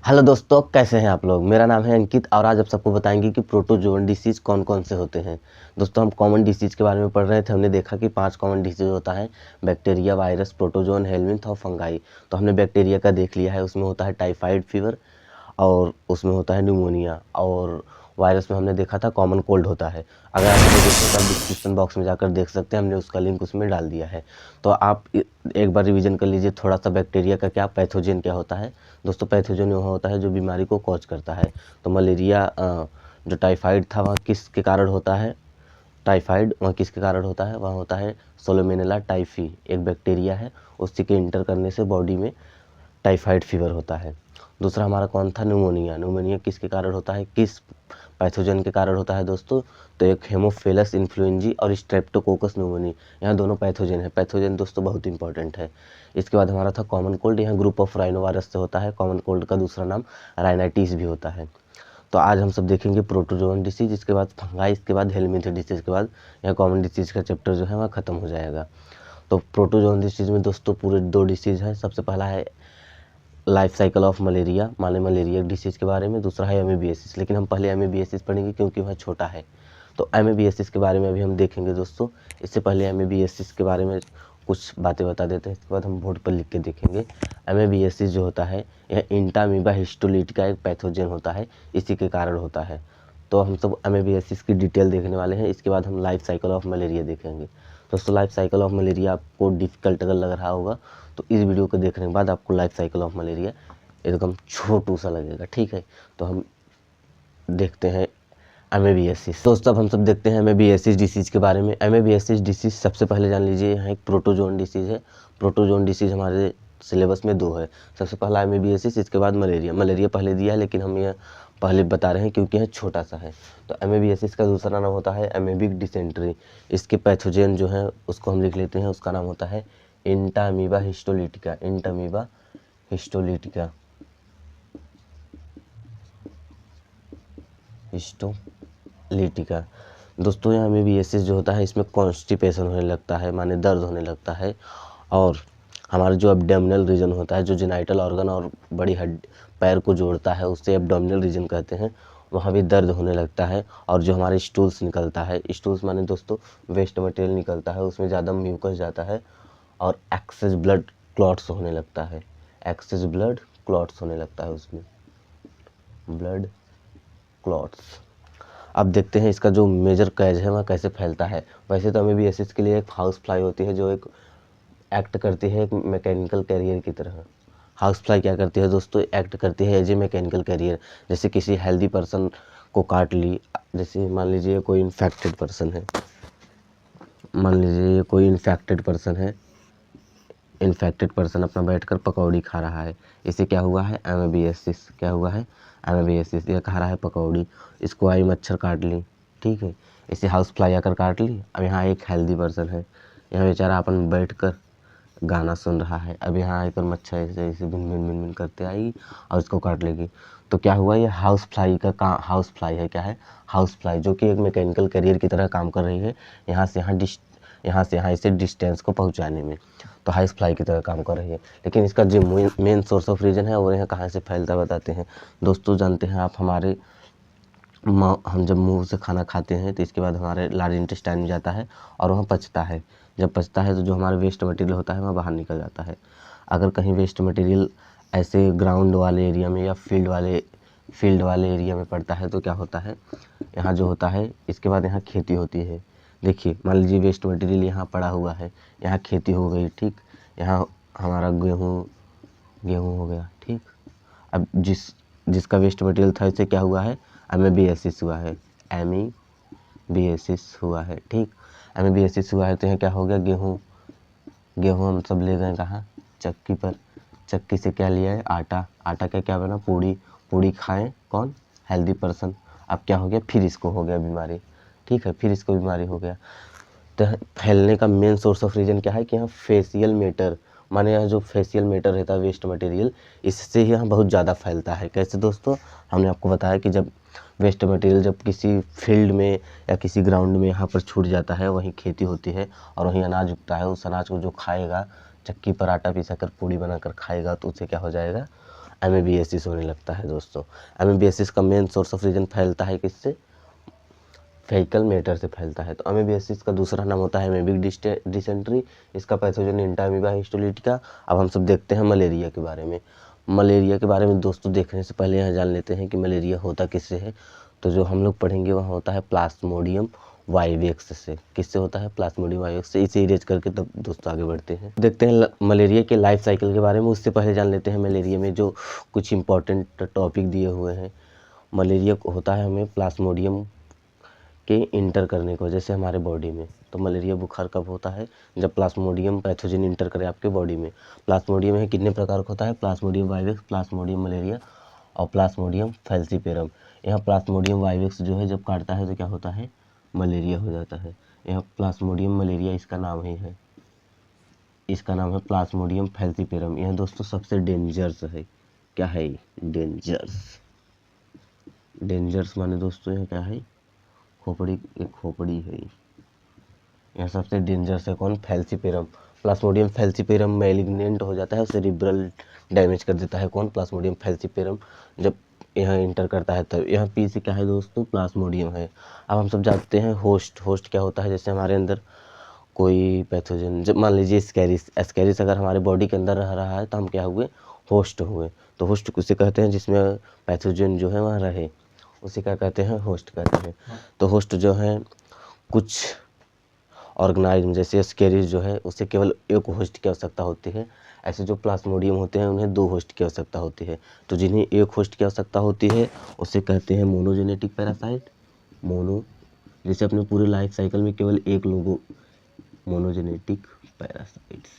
Hello दोस्तों, कैसे हैं आप लोग। मेरा नाम है अंकित और आज आप सबको बताएंगे कि प्रोटोजोन डिसीज़ कौन कौन से होते हैं। दोस्तों, हम कॉमन डिसीज़ के बारे में पढ़ रहे थे। हमने देखा कि 5 कॉमन डिसीज़ होता है: बैक्टीरिया, वायरस, प्रोटोजोन, हेलमिंथ और फंगाई। तो हमने बैक्टीरिया का देख लिया है, उसमें होता है टाइफाइड फीवर और उसमें होता है न्यूमोनिया। और वायरस में हमने देखा था कॉमन कोल्ड होता है। अगर आप नहीं देखें तो आप डिस्क्रिप्शन बॉक्स में जाकर देख सकते हैं, हमने उसका लिंक उसमें डाल दिया है। तो आप एक बार रिवीजन कर लीजिए थोड़ा सा। बैक्टीरिया का क्या, पैथोजन क्या होता है। दोस्तों, पैथोजन वह होता है जो बीमारी को कॉज करता है। तो मलेरिया, जो टाइफाइड था वह किसके कारण होता है। टाइफाइड वह किसके कारण होता है, वह होता है सोलोमेनेला टाइफी, एक बैक्टीरिया है, उसी के इंटर करने से बॉडी में टाइफाइड फीवर होता है। दूसरा हमारा कौन था, न्यूमोनिया। न्यूमोनिया किसके कारण होता है, किस पैथोजन के कारण होता है दोस्तों। तो एक हेमोफिलस इन्फ्लुएंजी और स्ट्रेप्टोकोकस न्यूमोनी, यहाँ दोनों पैथोजन है। पैथोजन दोस्तों बहुत इंपॉर्टेंट है। इसके बाद हमारा था कॉमन कोल्ड, यहाँ ग्रुप ऑफ राइनोवायरस से होता है। कॉमन कोल्ड का दूसरा नाम राइनाइटिस भी होता है। तो आज हम सब देखेंगे प्रोटोजोन डिसीज, इसके बाद फंगाई, इसके बाद हेलमिंथ डिसीज के बाद यह कॉमन डिसीज का चैप्टर जो है वह खत्म हो जाएगा। तो प्रोटोजोन डिसीज में दोस्तों पूरे 2 डिसीज हैं। सबसे पहला है लाइफ साइकिल ऑफ मलेरिया, माने मलेरिया डिसीज़ के बारे में। दूसरा है एमईबीएसिस, लेकिन हम पहले एमईबीएसिस पढ़ेंगे क्योंकि वह छोटा है। तो एमईबीएसिस के बारे में अभी हम देखेंगे दोस्तों। इससे पहले एमईबीएसिस के बारे में कुछ बातें बता देते हैं, इसके बाद हम बोर्ड पर लिख के देखेंगे। एमईबीएसिस जो होता है यह इंटामीबा हिस्टोलीट का एक पैथोजन होता है, इसी के कारण होता है। तो हम सब एमईबीएसिस की डिटेल देखने वाले हैं। इसके बाद हम लाइफ साइकिल ऑफ मलेरिया देखेंगे। दोस्तों, लाइफ साइकिल ऑफ मलेरिया आपको डिफ़िकल्ट अगर लग रहा होगा तो इस वीडियो को देखने के बाद आपको लाइफ साइकिल ऑफ मलेरिया एकदम छोटू सा लगेगा, ठीक है। तो हम देखते हैं एमईबीएसिस। दोस्तों, अब हम सब देखते हैं एमईबीएसिस डिसीज़ के बारे में। एमईबीएसिस डिसीज़ सबसे पहले जान लीजिए, यहाँ एक प्रोटोजोन डिसीज़ है। प्रोटोजोन डिसीज़ हमारे सिलेबस में 2 है। सबसे पहला एमईबीएसिस, इसके बाद मलेरिया। मलेरिया पहले दिया है लेकिन हम यह पहले बता रहे हैं क्योंकि यह छोटा सा है। तो एमईबीएसिस का दूसरा नाम होता है एमीबिक डिसेंट्री। इसके पैथोजन जो है उसको हम लिख लेते हैं, उसका नाम होता है Entamoeba histolytica. Entamoeba histolytica, histolytica. दोस्तों, यहाँ एमईबीएसिस जो होता है इसमें कॉन्स्टिपेशन होने लगता है, माने दर्द होने लगता है। और हमारा जो एब्डोमिनल रीजन होता है, जो जेनाइटल ऑर्गन और बड़ी हड्डी पैर को जोड़ता है, उससे एब्डोमिनल रीजन कहते हैं, वहाँ भी दर्द होने लगता है। और जो हमारे स्टूल्स निकलता है, स्टूल्स माने दोस्तों वेस्ट मटेरियल निकलता है, उसमें ज़्यादा म्यूकस जाता है और एक्सेस ब्लड क्लॉट्स होने लगता है। एक्सेस ब्लड क्लॉट्स होने लगता है, उसमें ब्लड क्लॉट्स। अब देखते हैं इसका जो मेजर कैज है वह कैसे फैलता है। वैसे तो एमईबीएसिस के लिए एक हाउस फ्लाई होती है जो एक एक्ट करती है एक मैकेनिकल कैरियर की तरह। हाउस फ्लाई क्या करती है दोस्तों, एक्ट करती है एज ए मैकेनिकल कैरियर। जैसे किसी हेल्दी पर्सन को काट ली, जैसे मान लीजिए कोई इन्फेक्टेड पर्सन है, मान लीजिए कोई इन्फेक्टेड पर्सन है, इन्फेक्टेड पर्सन अपना बैठकर पकौड़ी खा रहा है, इसे क्या हुआ है, एमईबीएसिस। क्या हुआ है, एमईबीएसिस। ये खा रहा है पकौड़ी, इसको आई मच्छर काट ली, ठीक है, इसे हाउस फ्लाई आकर काट ली। अब यहाँ एक हेल्दी पर्सन है, यहाँ बेचारा अपन बैठ कर गाना सुन रहा है, अब यहाँ आकर मच्छर ऐसे ऐसे भिन भिन भिन भिन करते आएगी और इसको काट लेगी। तो क्या हुआ, ये हाउस फ्लाई का काम, हाउस फ्लाई है। क्या है, हाउस फ्लाई, जो कि एक मैकेनिकल कैरियर की तरह काम कर रही है, यहाँ से यहाँ इसे डिस्टेंस को पहुँचाने में। तो हाउस फ्लाई की तरह काम कर रही है। लेकिन इसका जो मेन सोर्स ऑफ रीजन है वो यहाँ कहाँ से फैलता बताते हैं दोस्तों। जानते हैं आप, हमारे हम जब मुंह से खाना खाते हैं तो इसके बाद हमारे लार्ज इंटेस्टाइन में जाता है और वहाँ पचता है। जब पचता है तो जो हमारा वेस्ट मटेरियल होता है वह बाहर निकल जाता है। अगर कहीं वेस्ट मटेरियल ऐसे ग्राउंड वाले एरिया में या फील्ड वाले एरिया में पड़ता है तो क्या होता है, यहाँ जो होता है इसके बाद यहाँ खेती होती है। देखिए, मान लीजिए वेस्ट मटेरियल यहाँ पड़ा हुआ है, यहाँ खेती हो गई, ठीक, यहाँ हमारा गेहूँ हो गया, ठीक। अब जिसका वेस्ट मटेरियल था इसे क्या हुआ है, एमईबीएसिस हुआ है, एमईबीएसिस हुआ है, ठीक। एमईबीएसिस हुआ है तो यहाँ क्या हो गया, गेहूँ हम सब ले गए कहाँ, चक्की पर। चक्की से क्या लिया है, आटा। आटा का क्या बना, पूड़ी खाएं कौन, हेल्दी पर्सन। अब क्या हो गया, फिर इसको हो गया बीमारी, ठीक है, फिर इसको बीमारी हो गया। तो फैलने का मेन सोर्स ऑफ रीजन क्या है कि यहाँ फेशियल मैटर, माने यहाँ जो फेशियल मैटर रहता है वेस्ट मटेरियल, इससे ही यहाँ बहुत ज़्यादा फैलता है। कैसे दोस्तों, हमने आपको बताया कि जब वेस्ट मटेरियल जब किसी फील्ड में या किसी ग्राउंड में यहाँ पर छूट जाता है, वहीं खेती होती है और वहीं अनाज उगता है, उस अनाज को जो खाएगा, चक्की पर आटा पिसा कर पूड़ी बनाकर खाएगा, तो उसे क्या हो जाएगा, एमीबियासिस होने लगता है दोस्तों। एमीबियासिस का मेन सोर्स ऑफ रीजन फैलता है किससे? फीकल मैटर से फैलता है। तो अमीबियासिस का दूसरा नाम होता है एमीबिक डिसेंट्री। इसका पैथोजन इंटा हिस्टोलिटिका। अब हम सब देखते हैं मलेरिया के बारे में। मलेरिया के बारे में दोस्तों देखने से पहले यहाँ जान लेते हैं कि मलेरिया होता किससे है। तो जो हम लोग पढ़ेंगे वहाँ होता है प्लाज्मोडियम वाइवेक्स से। किससे होता है? प्लाज्मोडियम वाइवेक्स से। इसे इरेज करके तब दोस्तों आगे बढ़ते हैं, देखते हैं मलेरिया के लाइफ साइकिल के बारे में। उससे पहले जान लेते हैं मलेरिया में जो कुछ इंपॉर्टेंट टॉपिक दिए हुए हैं। मलेरिया होता है हमें प्लाज्मोडियम के इंटर करने की वजह से हमारे बॉडी में। तो मलेरिया बुखार कब होता है? जब प्लाज्मोडियम पैथोजन इंटर करे आपके बॉडी में। प्लाज्मोडियम है कितने प्रकार का होता है? प्लाज्मोडियम वाइवेक्स, प्लाज्मोडियम मलेरिया और प्लाज्मोडियम फैल्सीपेरम। यहाँ प्लाज्मोडियम वाइवेक्स जो है जब काटता है तो क्या होता है? मलेरिया हो जाता है। यहाँ प्लाज्मोडियम मलेरिया इसका नाम ही है, इसका नाम है प्लाज्मोडियम फैल्सीपेरम। यह दोस्तों सबसे डेंजरस है। क्या है? डेंजरस। डेंजरस माने दोस्तों यह क्या है? खोपड़ी, एक खोपड़ी है। यह सबसे डेंजरस है कौन? फैल्सीपेरम। प्लाज्मोडियम फैल्सीपेरम मैलिग्नेंट हो जाता है, सेरिब्रल डैमेज कर देता है। कौन? प्लाज्मोडियम फैल्सीपेरम जब यहाँ इंटर करता है तब। यहाँ पी से क्या है दोस्तों? प्लाज्मोडियम है। अब हम सब जानते हैं होस्ट। होस्ट क्या होता है? जैसे हमारे अंदर कोई पैथोजन, जब मान लीजिए एस्कैरिस अगर हमारे बॉडी के अंदर रह रहा है तो हम क्या हुए? होस्ट हुए। तो होस्ट उसे कहते हैं जिसमें पैथोजन जो है वहाँ रहे, उसे क्या कहते हैं? होस्ट कहते हैं। तो होस्ट जो है कुछ ऑर्गेनाइज्म जैसे एस्कैरिस जो है उसे केवल एक होस्ट की आवश्यकता होती है। ऐसे जो प्लाज्मोडियम होते हैं उन्हें 2 होस्ट की आवश्यकता होती है। तो जिन्हें एक होस्ट की आवश्यकता होती है उसे कहते हैं मोनोजेनेटिक पैरासाइट। मोनो, जैसे अपने पूरे लाइफ साइकिल में केवल एक लोगों, मोनोजेनेटिक पैरासाइट्स।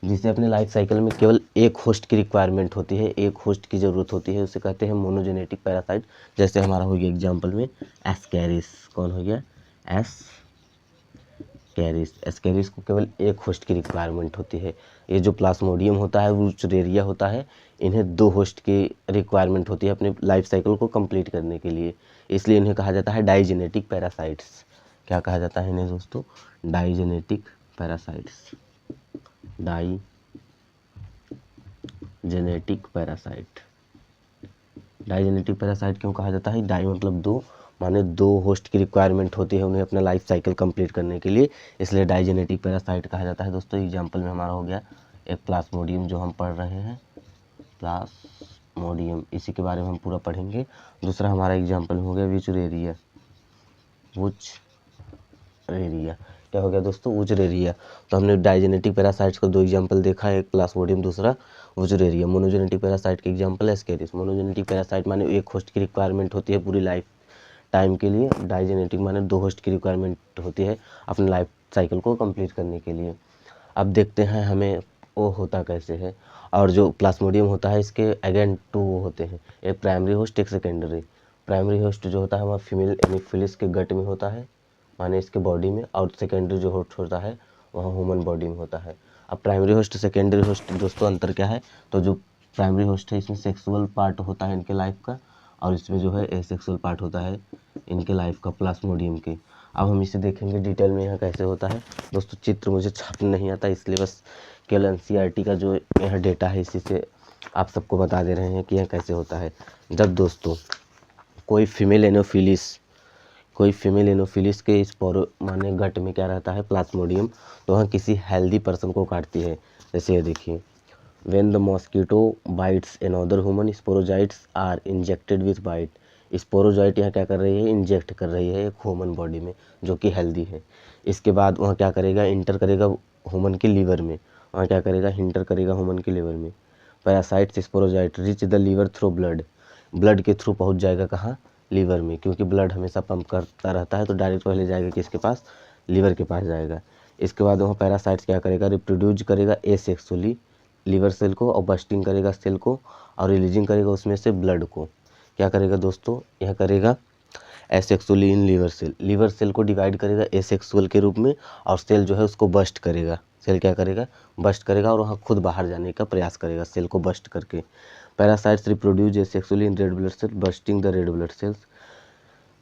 जिसे अपने लाइफ साइकिल में केवल एक होस्ट की रिक्वायरमेंट होती है, एक होस्ट की ज़रूरत होती है, उसे कहते हैं मोनोजेनेटिक पैरासाइट। जैसे हमारा हो गया एग्जांपल में एस्कैरिस। कौन हो गया? एस्कैरिस। एस्कैरिस को केवल एक होस्ट की रिक्वायरमेंट होती है। ये जो प्लाज्मोडियम होता है, वुचरेरिया होता है, इन्हें 2 होस्ट की रिक्वायरमेंट होती है अपने लाइफ साइकिल को कंप्लीट करने के लिए। इसलिए इन्हें कहा जाता है डाइजेनेटिक पैरासाइट्स। क्या कहा जाता है इन्हें दोस्तों? Digenetic parasites. Digenetic parasite. Digenetic parasite क्यों कहा जाता है? डाई मतलब 2, माने 2 होस्ट की रिक्वायरमेंट होती है उन्हें अपना लाइफ साइकिल कंप्लीट करने के लिए, इसलिए डाइजेनेटिक पैरासाइट कहा जाता है दोस्तों। एग्जांपल में हमारा हो गया एक प्लाज्मोडियम जो हम पढ़ रहे हैं, प्लाज्मोडियम, इसी के बारे में हम पूरा पढ़ेंगे। दूसरा हमारा एग्जांपल हो गया वुचरेरिया। वुचरेरिया क्या हो गया दोस्तों? वुचरेरिया। तो हमने डाइजेनेटिक पैरासाइट्स को 2 एग्जांपल देखा, एक प्लाज्मोडियम, दूसरा वुचरेरिया। मोनोजेनेटिक पैरासाइट के एग्जांपल एस्कैरिस। मोनोजेनेटिक पैरासाइट माने एक होस्ट की रिक्वायरमेंट होती है पूरी लाइफ टाइम के लिए। डाइजेनेटिक माने 2 होस्ट की रिक्वायरमेंट होती है अपने लाइफ साइकिल को कंप्लीट करने के लिए। अब देखते हैं हमें वो होता कैसे है। और जो प्लाज्मोडियम होता है इसके अगेन 2 होते हैं, एक प्राइमरी होस्ट, एक सेकेंडरी। प्राइमरी होस्ट जो होता है वह फीमेल एनीफिलिस के गट में होता है, माने इसके बॉडी में, और सेकेंडरी जो होस्ट होता है वह ह्यूमन बॉडी में होता है। अब प्राइमरी होस्ट सेकेंडरी होस्ट दोस्तों अंतर क्या है? तो जो प्राइमरी होस्ट है इसमें सेक्सुअल पार्ट होता है इनके लाइफ का, और इसमें जो है एसेक्सुअल पार्ट होता है इनके लाइफ का प्लाज्मोडियम के। अब हम इसे देखेंगे डिटेल में यहाँ कैसे होता है दोस्तों। चित्र मुझे छापने नहीं आता, इसलिए बस केवल एनसीईआरटी का जो यहाँ डेटा है इसी से आप सबको बता दे रहे हैं कि यह कैसे होता है। जब दोस्तों कोई फीमेल एनोफिलिस के स्पोरो माने गट में क्या रहता है? प्लाज्मोडियम। तो वह किसी हेल्दी पर्सन को काटती है। जैसे ये देखिए, when the mosquito bites another human, sporozoites are injected with bite. Sporozoite यहाँ क्या कर रही है? इंजेक्ट कर रही है एक ह्यूमन बॉडी में जो कि हेल्दी है। इसके बाद वह क्या करेगा? इंटर करेगा ह्यूमन के लीवर में। वहाँ क्या करेगा? इंटर करेगा ह्यूमन के लीवर में। Parasites sporozoite reach the liver through blood. Blood के थ्रू पहुँच जाएगा कहाँ? लीवर में, क्योंकि ब्लड हमेशा पंप करता रहता है तो डायरेक्ट पहले जाएगा किसके पास? लीवर के पास जाएगा। इसके बाद वहाँ पैरासाइट्स क्या करेगा? रिप्रोड्यूस करेगा एसेक्सुअली लीवर सेल को, और बस्टिंग करेगा सेल को, और रिलीजिंग करेगा उसमें से ब्लड को। क्या करेगा दोस्तों? यह करेगा asexually in liver cell. Liver cell को डिवाइड करेगा एसेक्सुअल के रूप में, और सेल जो है उसको बस्ट करेगा। सेल क्या करेगा? बस्ट करेगा, और वहाँ खुद बाहर जाने का प्रयास करेगा सेल को बस्ट करके। Parasites reproduce asexually in red blood cell, bursting the red blood cells.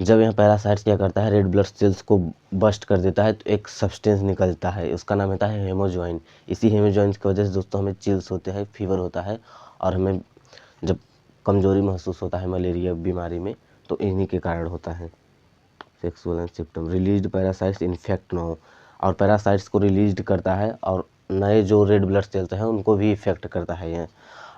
जब यहाँ पैरासाइट्स क्या करता है? रेड ब्लड सेल्स को बस्ट कर देता है तो एक सब्सटेंस निकलता है, उसका नाम होता है हेमोजॉइन। इसी हेमोजॉइन की वजह से दोस्तों हमें चिल्स होते हैं, फीवर होता है, और हमें जब कमज़ोरी महसूस होता है मलेरिया बीमारी में तो इन्हीं के कारण होता है। Sexual and symptom released parasites infect न हो, और पैरासाइट्स को रिलीज करता है और नए जो रेड ब्लड सेल्स हैं उनको भी इफेक्ट करता है ये।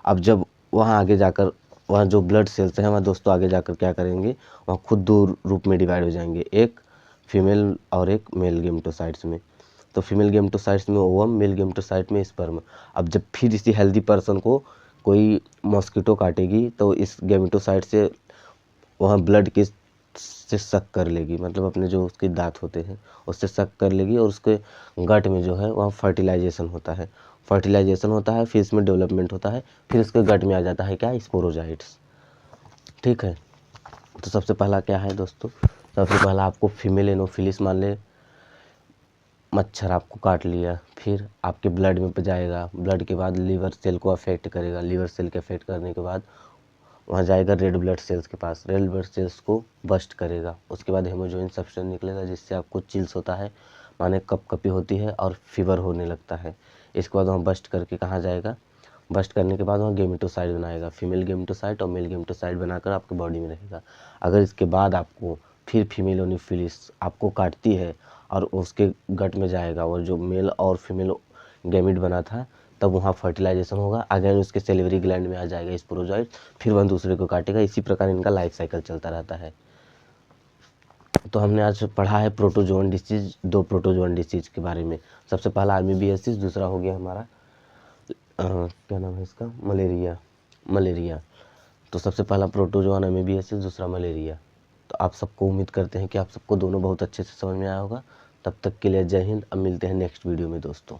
अब जब वहाँ आगे जाकर वहाँ जो ब्लड सेल्स हैं वहाँ दोस्तों आगे जाकर क्या करेंगे, वहाँ खुद दो रूप में डिवाइड हो जाएंगे, एक फीमेल और एक मेल गेमेटोसाइट्स में। तो फीमेल गेमेटोसाइट्स में ओवम, मेल गेमेटोसाइट में स्पर्म। अब जब फिर इसी हेल्दी पर्सन को कोई मॉस्किटो काटेगी तो इस गेमेटोसाइट से वहाँ ब्लड के से सक कर लेगी, मतलब अपने जो उसके दांत होते हैं उससे सक कर लेगी, और उसके गट में जो है वहाँ फर्टिलाइजेशन होता है। फिर इसमें डेवलपमेंट होता है, फिर उसके गट में आ जाता है क्या, स्पोरोजाइट्स। ठीक है, तो सबसे पहला क्या है दोस्तों, सबसे पहला आपको फीमेल एनोफिलिस मान ले, मच्छर आपको काट लिया, फिर आपके ब्लड में जाएगा, ब्लड के बाद लीवर सेल को अफेक्ट करेगा, लीवर सेल के अफेक्ट करने के बाद वहाँ जाएगा रेड ब्लड सेल्स के पास, रेड ब्लड सेल्स को बस्ट करेगा, उसके बाद हेमोजोइन सब्सटेंस निकलेगा जिससे आपको चिल्स होता है, माने कपकपी होती है और फीवर होने लगता है। इसके बाद वहाँ बस्ट करके कहाँ जाएगा, बस्ट करने के बाद वहाँ गेमेटोसाइट बनाएगा, फीमेल गेमेटोसाइट और मेल गेमेटोसाइट बनाकर आपके बॉडी में रहेगा। अगर इसके बाद आपको फिर फीमेल एनोफिलिस आपको काटती है और उसके गट में जाएगा और जो मेल और फीमेल गैमिट बना था, तब वहाँ फर्टिलाइजेशन होगा, अगेन उसके सेलिवरी ग्लैंड में आ जाएगा स्पोरोजॉइट, फिर वह दूसरे को काटेगा। इसी प्रकार इनका लाइफ साइकिल चलता रहता है। तो हमने आज पढ़ा है प्रोटोजोन डिसीज, 2 प्रोटोजोन डिसीज के बारे में। सबसे पहला आर्मीबियासिस, दूसरा हो गया हमारा क्या नाम है इसका, मलेरिया। तो सबसे पहला प्रोटोजोन अमीबियासिस, दूसरा मलेरिया। तो आप सबको उम्मीद करते हैं कि आप सबको दोनों बहुत अच्छे से समझ में आया होगा। तब तक के लिए जय हिंद। अब मिलते हैं नेक्स्ट वीडियो में दोस्तों।